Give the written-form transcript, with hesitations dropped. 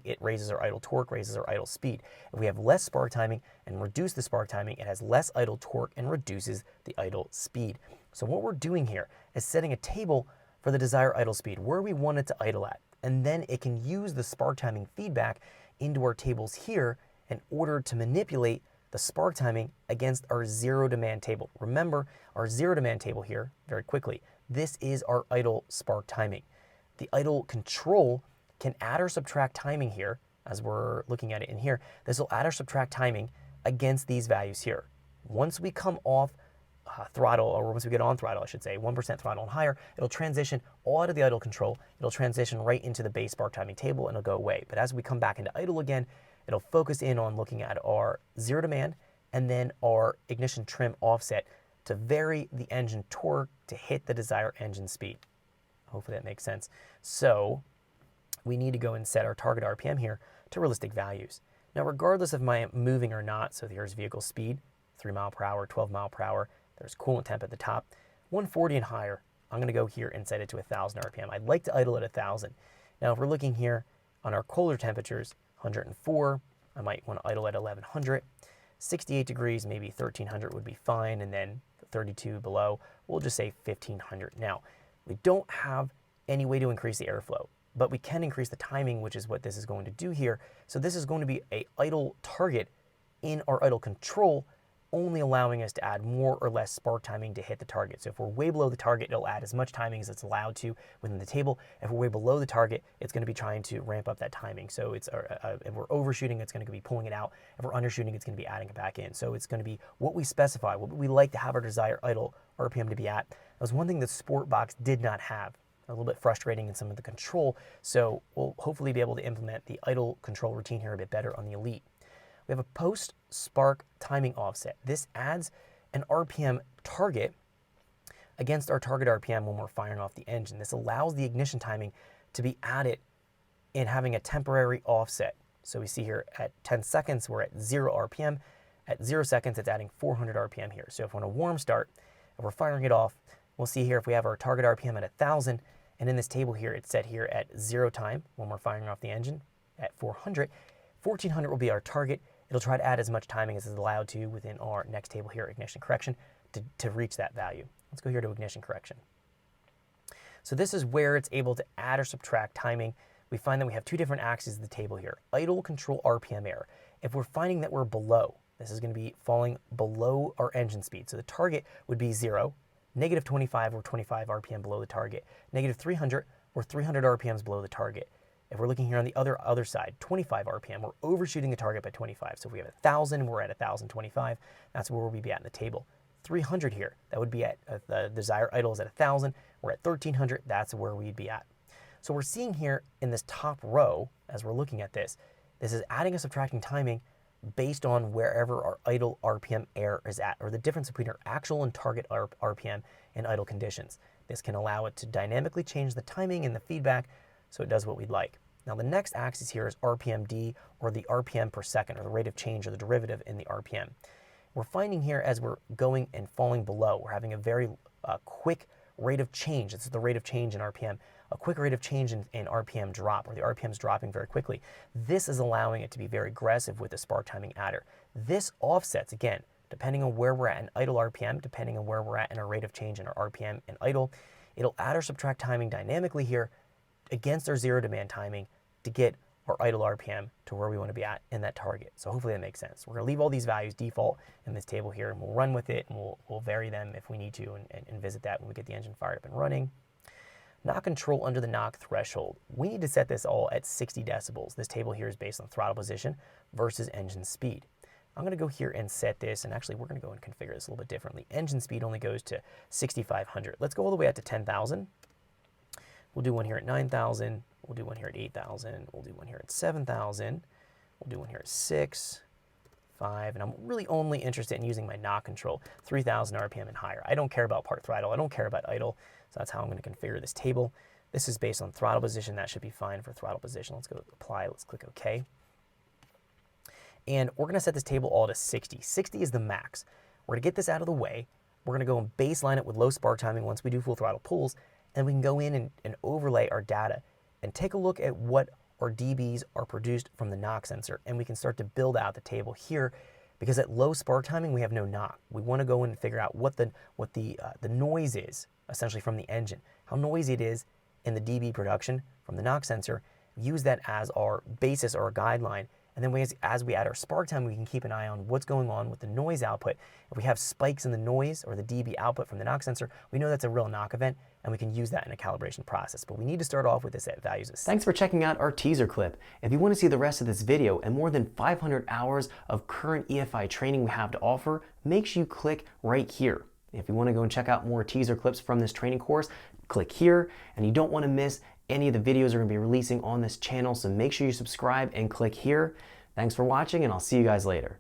it raises our idle torque, raises our idle speed. If we have less spark timing and reduce the spark timing, it has less idle torque and reduces the idle speed. So what we're doing here is setting a table for the desired idle speed, where we want it to idle at. And then it can use the spark timing feedback into our tables here in order to manipulate the spark timing against our zero demand table. Remember, our zero demand table here, very quickly, this is our idle spark timing. The idle control can add or subtract timing here, as we're looking at it in here. This will add or subtract timing against these values here. Once we come off throttle, or once we get on throttle, I should say, 1% throttle and higher, it'll transition all out of the idle control. It'll transition right into the base spark timing table and it'll go away. But as we come back into idle again, it'll focus in on looking at our zero demand and then our ignition trim offset to vary the engine torque to hit the desired engine speed. Hopefully that makes sense. So we need to go and set our target RPM here to realistic values. Now, regardless of my moving or not, so here's vehicle speed, 3 mile per hour, 12 mile per hour. There's coolant temp at the top, 140 and higher. I'm going to go here and set it to 1,000 RPM. I'd like to idle at 1,000. Now, if we're looking here on our colder temperatures, 104, I might want to idle at 1,100. 68 degrees, maybe 1,300 would be fine. And then 32 below, we'll just say 1,500. Now, we don't have any way to increase the airflow, but we can increase the timing, which is what this is going to do here. So this is going to be an idle target in our idle control, only allowing us to add more or less spark timing to hit the target. So if we're way below the target, it'll add as much timing as it's allowed to within the table. If we're way below the target, it's going to be trying to ramp up that timing. So it's if we're overshooting, it's going to be pulling it out. If we're undershooting, it's going to be adding it back in. So it's going to be what we specify, what we like to have our desired idle RPM to be at. That was one thing the Sport Box did not have. A little bit frustrating in some of the control. So we'll hopefully be able to implement the idle control routine here a bit better on the Elite. We have a post-spark timing offset. This adds an RPM target against our target RPM when we're firing off the engine. This allows the ignition timing to be added in having a temporary offset. So we see here at 10 seconds, we're at 0 RPM. At 0 seconds, it's adding 400 RPM here. So if we're on a warm start, if we're firing it off, we'll see here if we have our target RPM at 1,000, and in this table here, it's set here at 0 time when we're firing off the engine at 400. 1,400 will be our target. It'll try to add as much timing as is allowed to within our next table here, ignition correction, to reach that value. Let's go here to ignition correction. So this is where it's able to add or subtract timing. We find that we have two different axes of the table here. Idle control RPM error. If we're finding that we're below, this is going to be falling below our engine speed. So the target would be 0, negative 25 or 25 RPM below the target, negative 300 or 300 RPMs below the target. If we're looking here on the other side, 25 RPM, we're overshooting the target by 25. So if we have 1,000, we're at 1,025. That's where we'll be at in the table. 300 here, that would be at the desired idle is at 1,000. We're at 1,300. That's where we'd be at. So we're seeing here in this top row, as we're looking at this is adding and subtracting timing based on wherever our idle RPM error is at, or the difference between our actual and target RPM in idle conditions. This can allow it to dynamically change the timing and the feedback so it does what we'd like. Now the next axis here is RPMD, or the RPM per second, or the rate of change, or the derivative in the RPM. We're finding here as we're going and falling below, we're having a very quick rate of change. It's the rate of change in RPM, a quick rate of change in RPM drop, or the RPM is dropping very quickly. This is allowing it to be very aggressive with the spark timing adder. This offsets, again, depending on where we're at in idle RPM, depending on where we're at in our rate of change in our RPM and idle, it'll add or subtract timing dynamically here against our zero demand timing to get our idle RPM to where we want to be at in that target. So hopefully that makes sense. We're going to leave all these values default in this table here, and we'll run with it, and we'll vary them if we need to, and visit that when we get the engine fired up and running. Knock control under the knock threshold. We need to set this all at 60 decibels. This table here is based on throttle position versus engine speed. I'm going to go here and set this, and actually we're going to go and configure this a little bit differently. Engine speed only goes to 6,500. Let's go all the way out to 10,000. We'll do one here at 9,000. We'll do one here at 8,000. We'll do one here at 7,000. We'll do one here at 6, 5, and I'm really only interested in using my knock control, 3,000 RPM and higher. I don't care about part throttle. I don't care about idle. So that's how I'm going to configure this table. This is based on throttle position. That should be fine for throttle position. Let's go apply. Let's click OK. And we're going to set this table all to 60. 60 is the max. We're going to get this out of the way. We're going to go and baseline it with low spark timing once we do full throttle pulls, and we can go in and overlay our data and take a look at what or dBs are produced from the knock sensor, and we can start to build out the table here, because at low spark timing we have no knock. We want to go in and figure out what the noise is essentially from the engine, how noisy it is in the dB production from the knock sensor, use that as our basis or a guideline, and then as we add our spark time, we can keep an eye on what's going on with the noise output. If we have spikes in the noise or the dB output from the knock sensor, we know that's a real knock event, and we can use that in a calibration process. But we need to start off with this at values of 6. Thanks for checking out our teaser clip. If you want to see the rest of this video and more than 500 hours of current EFI training we have to offer, make sure you click right here. If you want to go and check out more teaser clips from this training course, click here, and you don't want to miss any of the videos we're going to be releasing on this channel, so make sure you subscribe and click here. Thanks for watching, and I'll see you guys later.